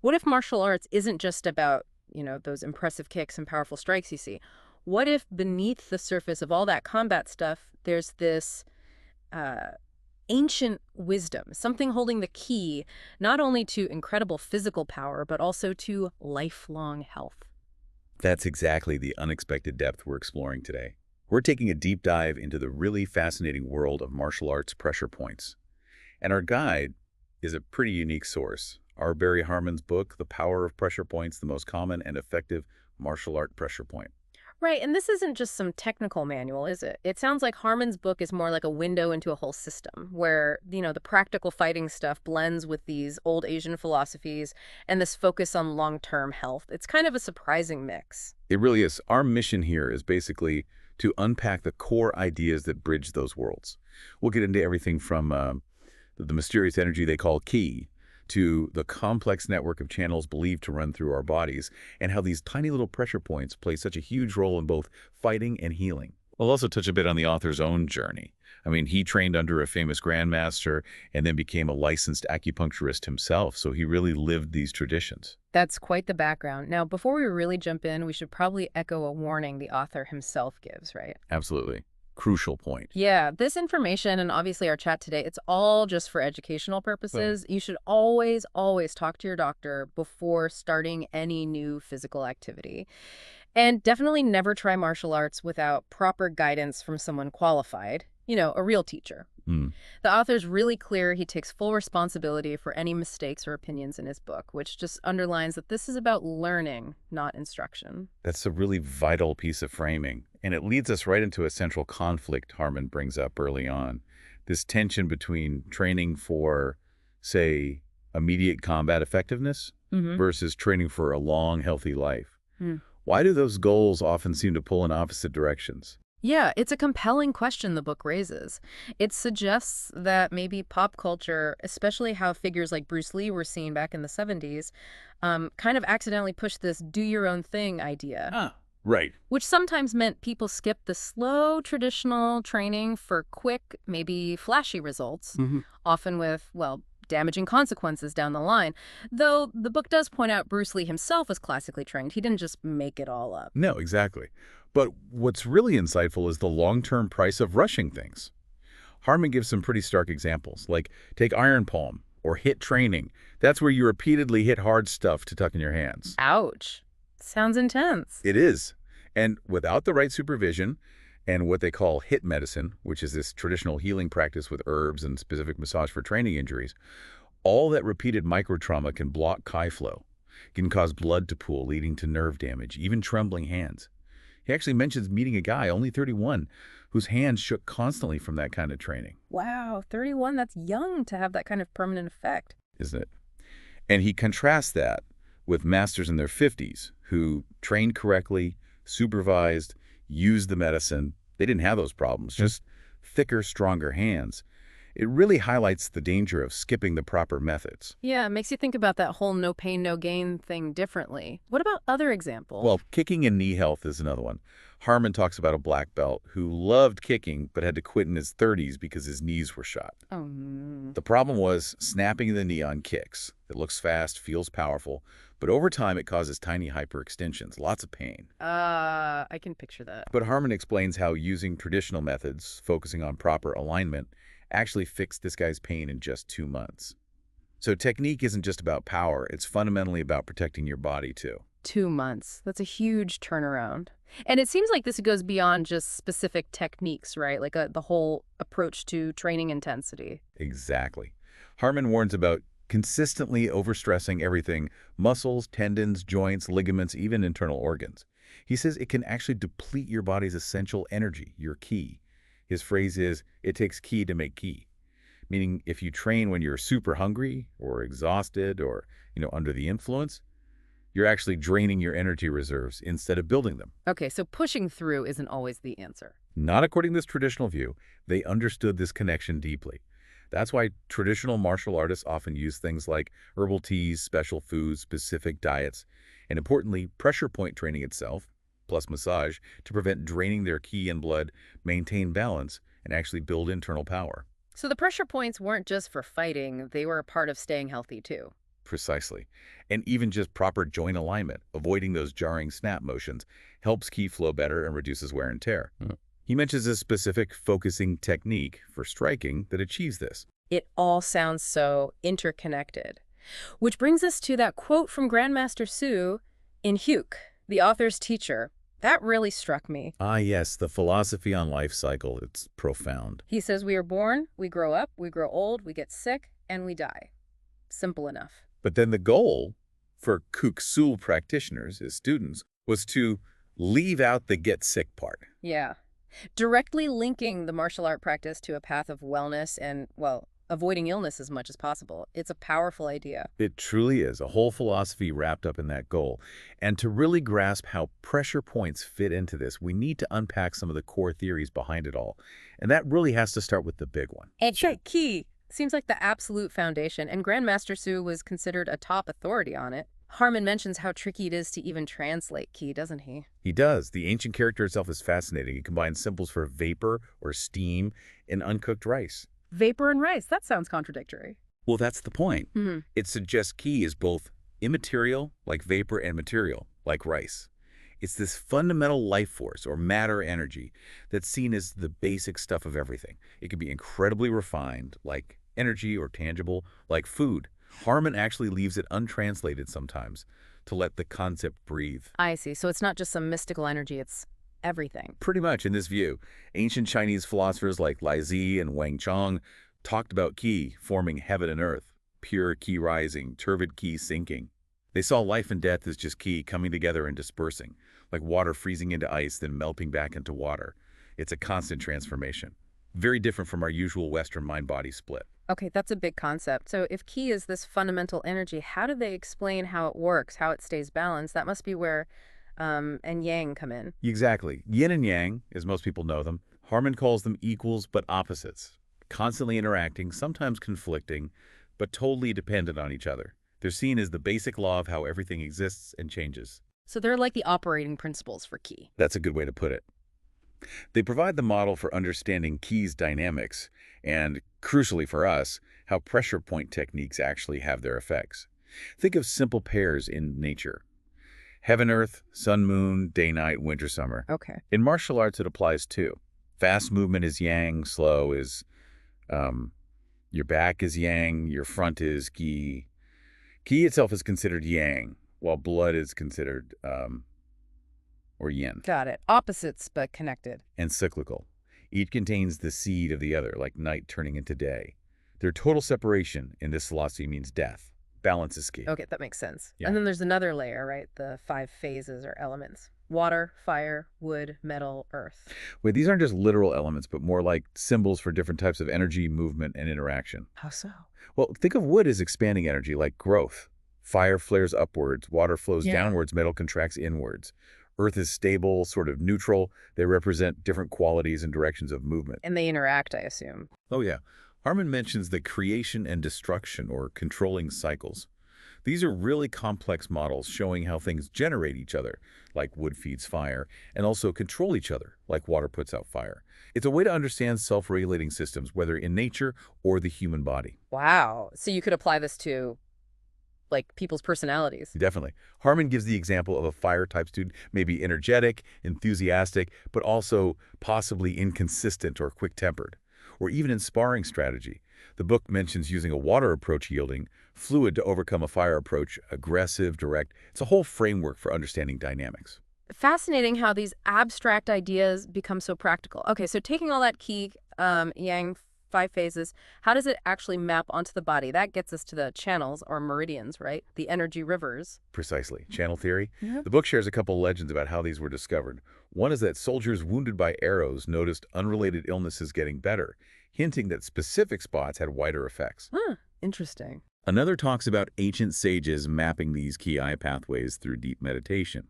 What if martial arts isn't just about, those impressive kicks and powerful strikes you see? What if beneath the surface of all that combat stuff, there's this uh, ancient wisdom, something holding the key not only to incredible physical power, but also to lifelong health? That's exactly the unexpected depth we're exploring today. We're taking a deep dive into the really fascinating world of martial arts pressure points. And our guide is a pretty unique source. Our Barry Harmon's book, The Power of Pressure Points, the most common and effective martial art pressure point. Right, and this isn't just some technical manual, is it? It sounds like Harmon's book is more like a window into a whole system where, the practical fighting stuff blends with these old Asian philosophies and this focus on long-term health. It's kind of a surprising mix. It really is. Our mission here is basically to unpack the core ideas that bridge those worlds. We'll get into everything from the mysterious energy they call ki, to the complex network of channels believed to run through our bodies, and how these tiny little pressure points play such a huge role in both fighting and healing. We'll also touch a bit on the author's own journey. I mean, he trained under a famous grandmaster and then became a licensed acupuncturist himself, so he really lived these traditions. That's quite the background. Now, before we really jump in, we should probably echo a warning the author himself gives, right? Absolutely. Crucial point. Yeah, this information and obviously our chat today, it's all just for educational Right. purposes. You should always, always talk to your doctor before starting any new physical activity. And definitely never try martial arts without proper guidance from someone qualified, a real teacher. Hmm. The author's really clear he takes full responsibility for any mistakes or opinions in his book, which just underlines that this is about learning, not instruction. That's a really vital piece of framing, and it leads us right into a central conflict Harmon brings up early on. This tension between training for, say, immediate combat effectiveness Mm-hmm. versus training for a long, healthy life. Why do those goals often seem to pull in opposite directions? Yeah, it's a compelling question the book raises. It suggests that maybe pop culture, especially how figures like Bruce Lee were seen back in the 70s, kind of accidentally pushed this do your own thing idea, Ah, right. which sometimes meant people skipped the slow traditional training for quick, maybe flashy results, Hmm. often with, well, damaging consequences down the line. Though the book does point out Bruce Lee himself was classically trained. He didn't just make it all up. No, exactly. But what's really insightful is the long-term price of rushing things. Harmon gives some pretty stark examples, like take iron palm or hit training. That's where you repeatedly hit hard stuff to tuck in your hands. Ouch. Sounds intense. It is. And without the right supervision and what they call hit medicine, which is this traditional healing practice with herbs and specific massage for training injuries, all that repeated microtrauma can block Chi flow, can cause blood to pool, leading to nerve damage, even trembling hands. He actually mentions meeting a guy, only 31, whose hands shook constantly from that kind of training, Wow, 31, that's young to have that kind of permanent effect. isn't it? And he contrasts that with masters in their 50s who trained correctly, supervised, used the medicine. They didn't have those problems, just thicker, stronger hands. It really highlights the danger of skipping the proper methods. Yeah, it makes you think about that whole no pain, no gain thing differently. What about other examples? Well, kicking and knee health is another one. Harmon talks about a black belt who loved kicking but had to quit in his 30s because his knees were shot. Oh, mm. The problem was snapping the knee on kicks. It looks fast, feels powerful, but over time it causes tiny hyperextensions, lots of pain. I can picture that. But Harmon explains how using traditional methods, focusing on proper alignment, actually fixed this guy's pain in just 2 months. So technique isn't just about power, it's fundamentally about protecting your body too. 2 months. That's a huge turnaround. And it seems like this goes beyond just specific techniques, right? Like the whole approach to training intensity. Exactly. Harmon warns about consistently overstressing everything: muscles, tendons, joints, ligaments, even internal organs. He says it can actually deplete your body's essential energy, your ki. His phrase is, it takes ki to make ki, meaning if you train when you're super hungry or exhausted or, under the influence, you're actually draining your energy reserves instead of building them. Okay, so pushing through isn't always the answer. Not according to this traditional view. They understood this connection deeply. That's why traditional martial artists often use things like herbal teas, special foods, specific diets, and importantly, pressure point training itself, plus massage, to prevent draining their ki and blood, maintain balance, and actually build internal power. So the pressure points weren't just for fighting, they were a part of staying healthy too. Precisely. And even just proper joint alignment, avoiding those jarring snap motions, helps Qi flow better and reduces wear and tear. He mentions a specific focusing technique for striking that achieves this. It all sounds so interconnected. Which brings us to that quote from Grandmaster Su in Huke, the author's teacher. That really struck me. Ah, yes, the philosophy on life cycle. It's profound. He says we are born, we grow up, we grow old, we get sick, and we die. Simple enough. But then the goal for Kuk-Sul practitioners, his students, was to leave out the get sick part. Yeah. Directly linking the martial art practice to a path of wellness and, well, avoiding illness as much as possible. It's a powerful idea. It truly is, a whole philosophy wrapped up in that goal. And to really grasp how pressure points fit into this, we need to unpack some of the core theories behind it all. And that really has to start with the big one. Qi seems like the absolute foundation, and Grandmaster Su was considered a top authority on it. Harmon mentions how tricky it is to even translate Qi, doesn't he? He does. The ancient character itself is fascinating. He combines symbols for vapor or steam and uncooked rice. Vapor and rice, that sounds contradictory. Well, that's the point. It suggests Qi is both immaterial, like vapor, and material, like rice. It's this fundamental life force, or matter energy, that's seen as the basic stuff of everything. It can be incredibly refined, like energy, or tangible, like food. Harmon actually leaves it untranslated sometimes to let the concept breathe. I see. So it's not just some mystical energy, it's everything. Pretty much in this view. Ancient Chinese philosophers like Lai Zi and Wang Chong talked about Qi forming heaven and earth, pure Qi rising, turbid Qi sinking. They saw life and death as just Qi coming together and dispersing, like water freezing into ice, then melting back into water. It's a constant transformation. Very different from our usual Western mind-body split. Okay, that's a big concept. So if Qi is this fundamental energy, how do they explain how it works, how it stays balanced? That must be where and yang come in. Exactly. Yin and yang, as most people know them, Harmon calls them equals but opposites, constantly interacting, sometimes conflicting, but totally dependent on each other. They're seen as the basic law of how everything exists and changes. So they're like the operating principles for Qi. That's a good way to put it. They provide the model for understanding Qi's dynamics and, crucially for us, how pressure point techniques actually have their effects. Think of simple pairs in nature. Heaven, earth, sun, moon, day, night, winter, summer. Okay. In martial arts, it applies too. Fast movement is yang, slow is, your back is yang, your front is Qi. Qi itself is considered yang, while blood is considered, or yin. Got it. Opposites, but connected. And cyclical. Each contains the seed of the other, like night turning into day. Their total separation in this philosophy means death. Balance is key. Okay, that makes sense. Yeah. And then there's another layer, right? The 5 phases or elements. Water, fire, wood, metal, earth. Wait, these aren't just literal elements, but more like symbols for different types of energy, movement, and interaction. How so? Well, think of wood as expanding energy, like growth. Fire flares upwards, water flows downwards, metal contracts inwards. Earth is stable, sort of neutral. They represent different qualities and directions of movement. And they interact, I assume. Oh, yeah. Harmon mentions the creation and destruction, or controlling cycles. These are really complex models showing how things generate each other, like wood feeds fire, and also control each other, like water puts out fire. It's a way to understand self-regulating systems, whether in nature or the human body. Wow. So you could apply this to, like, people's personalities. Definitely. Harmon gives the example of a fire-type student, maybe energetic, enthusiastic, but also possibly inconsistent or quick-tempered. Or even in sparring strategy. The book mentions using a water approach yielding, fluid to overcome a fire approach, aggressive, direct. It's a whole framework for understanding dynamics. Fascinating how these abstract ideas become so practical. Okay, so taking all that Qi, yang, 5 phases, how does it actually map onto the body? That gets us to the channels or meridians, right? The energy rivers. Precisely. Channel theory. Yeah. The book shares a couple legends about how these were discovered. One is that soldiers wounded by arrows noticed unrelated illnesses getting better, hinting that specific spots had wider effects. Huh, interesting. Another talks about ancient sages mapping these Qi pathways through deep meditation.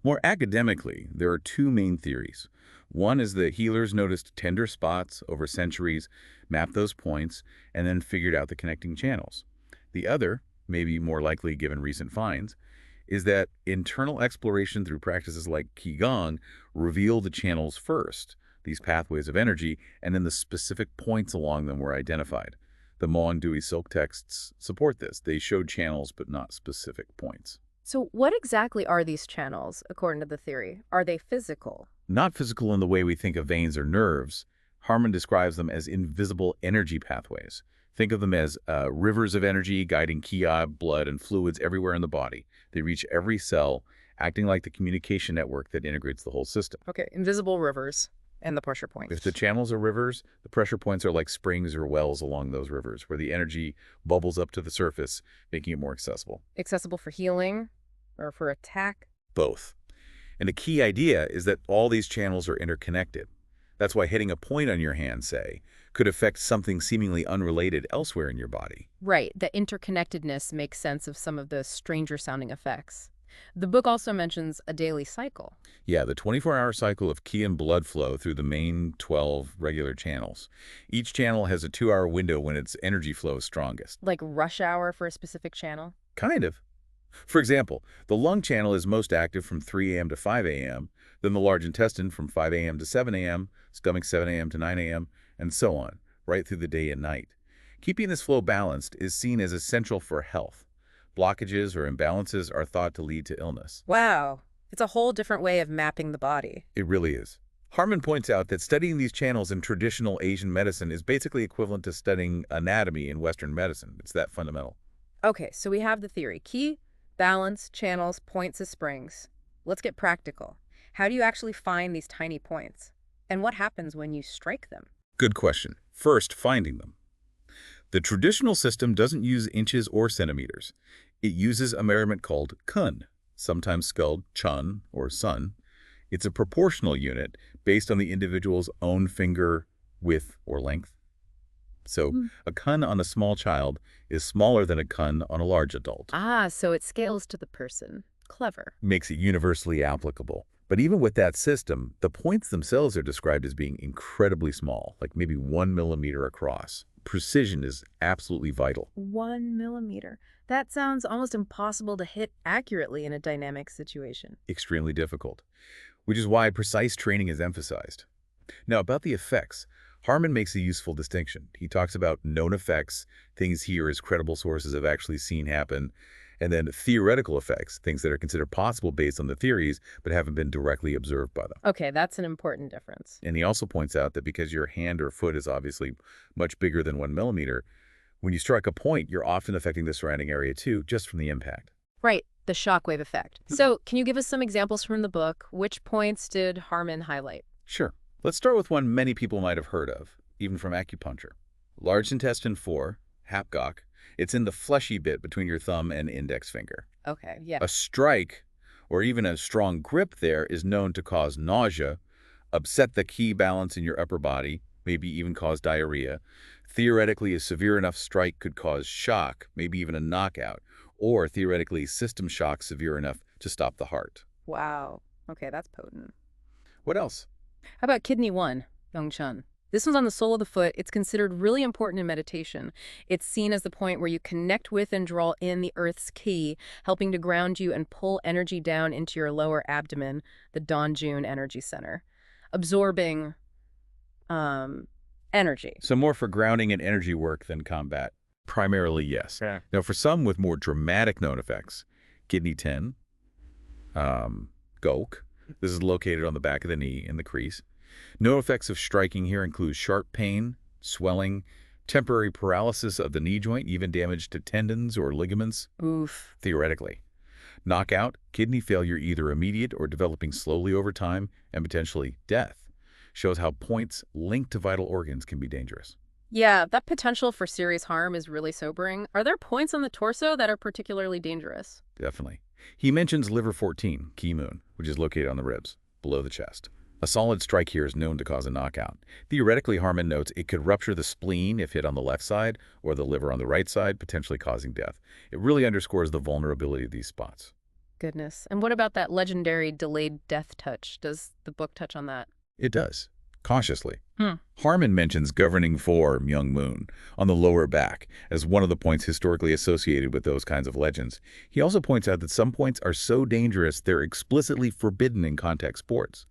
More academically, there are 2 main theories. One is that healers noticed tender spots over centuries, mapped those points, and then figured out the connecting channels. The other, maybe more likely given recent finds, is that internal exploration through practices like Qigong revealed the channels first, these pathways of energy, and then the specific points along them were identified. The Mo and Dewey Silk texts support this. They showed channels but not specific points. So what exactly are these channels, according to the theory? Are they physical? Not physical in the way we think of veins or nerves. Harman describes them as invisible energy pathways. Think of them as rivers of energy guiding ki, blood, and fluids everywhere in the body. They reach every cell, acting like the communication network that integrates the whole system. Okay, invisible rivers and the pressure points. If the channels are rivers, the pressure points are like springs or wells along those rivers, where the energy bubbles up to the surface, making it more accessible. Accessible for healing or for attack? Both. And the key idea is that all these channels are interconnected. That's why hitting a point on your hand, say, could affect something seemingly unrelated elsewhere in your body. Right, the interconnectedness makes sense of some of the stranger-sounding effects. The book also mentions a daily cycle. Yeah, the 24-hour cycle of ki and blood flow through the main 12 regular channels. Each channel has a 2-hour window when its energy flow is strongest. Like rush hour for a specific channel? Kind of. For example, the lung channel is most active from 3 a.m. to 5 a.m., then the large intestine from 5 a.m. to 7 a.m., stomach 7 a.m. to 9 a.m., and so on, right through the day and night. Keeping this flow balanced is seen as essential for health. Blockages or imbalances are thought to lead to illness. Wow, it's a whole different way of mapping the body. It really is. Harman points out that studying these channels in traditional Asian medicine is basically equivalent to studying anatomy in Western medicine. It's that fundamental. Okay, so we have the theory. Ki, balance, channels, points as springs. Let's get practical. How do you actually find these tiny points? And what happens when you strike them? Good question. First, finding them. The traditional system doesn't use inches or centimeters. It uses a measurement called kun, sometimes spelled chun or sun. It's a proportional unit based on the individual's own finger width or length. So a kun on a small child is smaller than a kun on a large adult. Ah, so it scales to the person. Clever. Makes it universally applicable. But even with that system, the points themselves are described as being incredibly small, like maybe 1 millimeter across. Precision is absolutely vital. 1 millimeter. That sounds almost impossible to hit accurately in a dynamic situation. Extremely difficult, which is why precise training is emphasized. Now, about the effects, Harman makes a useful distinction. He talks about known effects, things he or his credible sources have actually seen happen, and then theoretical effects, things that are considered possible based on the theories but haven't been directly observed by them. Okay, that's an important difference. And he also points out that because your hand or foot is obviously much bigger than 1 millimeter, when you strike a point, you're often affecting the surrounding area too, just from the impact. Right, the shockwave effect. So, can you give us some examples from the book? Which points did Harman highlight? Sure. Let's start with one many people might have heard of, even from acupuncture. Large intestine 4, Hapgoc. It's in the fleshy bit between your thumb and index finger. Okay, yeah. A strike, or even a strong grip there, is known to cause nausea, upset the ki balance in your upper body, maybe even cause diarrhea. Theoretically, a severe enough strike could cause shock, maybe even a knockout, or theoretically, system shock severe enough to stop the heart. Wow. Okay, that's potent. What else? How about kidney 1, Yongchun? This one's on the sole of the foot. It's considered really important in meditation. It's seen as the point where you connect with and draw in the earth's ki, helping to ground you and pull energy down into your lower abdomen, the Danjun energy center, absorbing energy. So more for grounding and energy work than combat. Primarily, yes. Yeah. Now, for some with more dramatic known effects, kidney 10, Gok. This is located on the back of the knee in the crease. Known effects of striking here include sharp pain, swelling, temporary paralysis of the knee joint, even damage to tendons or ligaments, Oof. theoretically. Knockout, kidney failure either immediate or developing slowly over time, and potentially death. Shows how points linked to vital organs can be dangerous. Yeah, that potential for serious harm is really sobering. Are there points on the torso that are particularly dangerous? Definitely. He mentions liver 14, Ki Moon, which is located on the ribs, below the chest. A solid strike here is known to cause a knockout. Theoretically, Harman notes it could rupture the spleen if hit on the left side, or the liver on the right side, potentially causing death. It really underscores the vulnerability of these spots. Goodness. And what about that legendary delayed death touch? Does the book touch on that? It does, cautiously. Harman mentions governing form, young moon, on the lower back as one of the points historically associated with those kinds of legends. He also points out that some points are so dangerous they're explicitly forbidden in contact sports,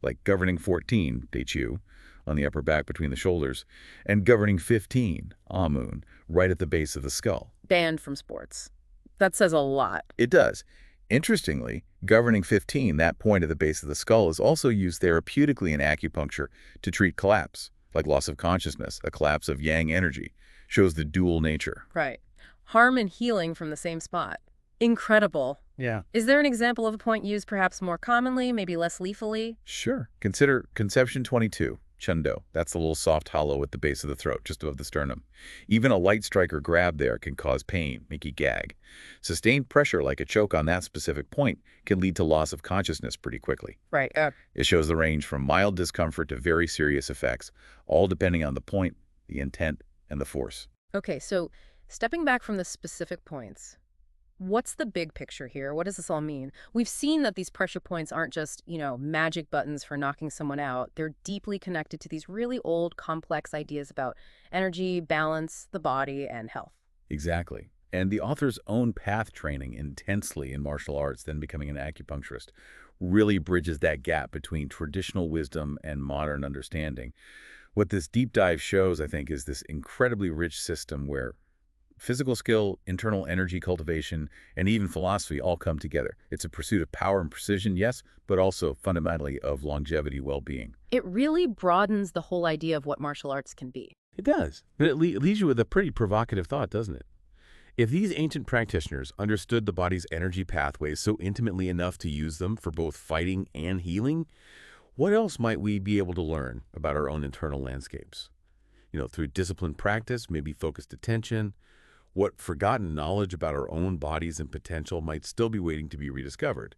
like governing 14, Deichu, on the upper back between the shoulders, and governing 15, Amun, right at the base of the skull. Banned from sports. That says a lot. It does. Interestingly, governing 15, that point at the base of the skull, is also used therapeutically in acupuncture to treat collapse, like loss of consciousness, a collapse of yang energy. Shows the dual nature. Right. Harm and healing from the same spot. Incredible. Yeah. Is there an example of a point used perhaps more commonly, maybe less lethally? Sure. Consider Conception 22, Chundo. That's the little soft hollow at the base of the throat, just above the sternum. Even a light strike or grab there can cause pain, make you gag. Sustained pressure, like a choke on that specific point, can lead to loss of consciousness pretty quickly. Right. It shows the range from mild discomfort to very serious effects, all depending on the point, the intent, and the force. Okay, so stepping back from the specific points, what's the big picture here? What does this all mean? We've seen that these pressure points aren't just, magic buttons for knocking someone out. They're deeply connected to these really old, complex ideas about energy, balance, the body, and health. Exactly. And the author's own path training intensely in martial arts, then becoming an acupuncturist, really bridges that gap between traditional wisdom and modern understanding. What this deep dive shows, I think, is this incredibly rich system where physical skill, internal energy cultivation, and even philosophy all come together. It's a pursuit of power and precision, yes, but also fundamentally of longevity, well-being. It really broadens the whole idea of what martial arts can be. It does. But it leaves you with a pretty provocative thought, doesn't it? If these ancient practitioners understood the body's energy pathways so intimately enough to use them for both fighting and healing, what else might we be able to learn about our own internal landscapes? Through disciplined practice, maybe focused attention, what forgotten knowledge about our own bodies and potential might still be waiting to be rediscovered?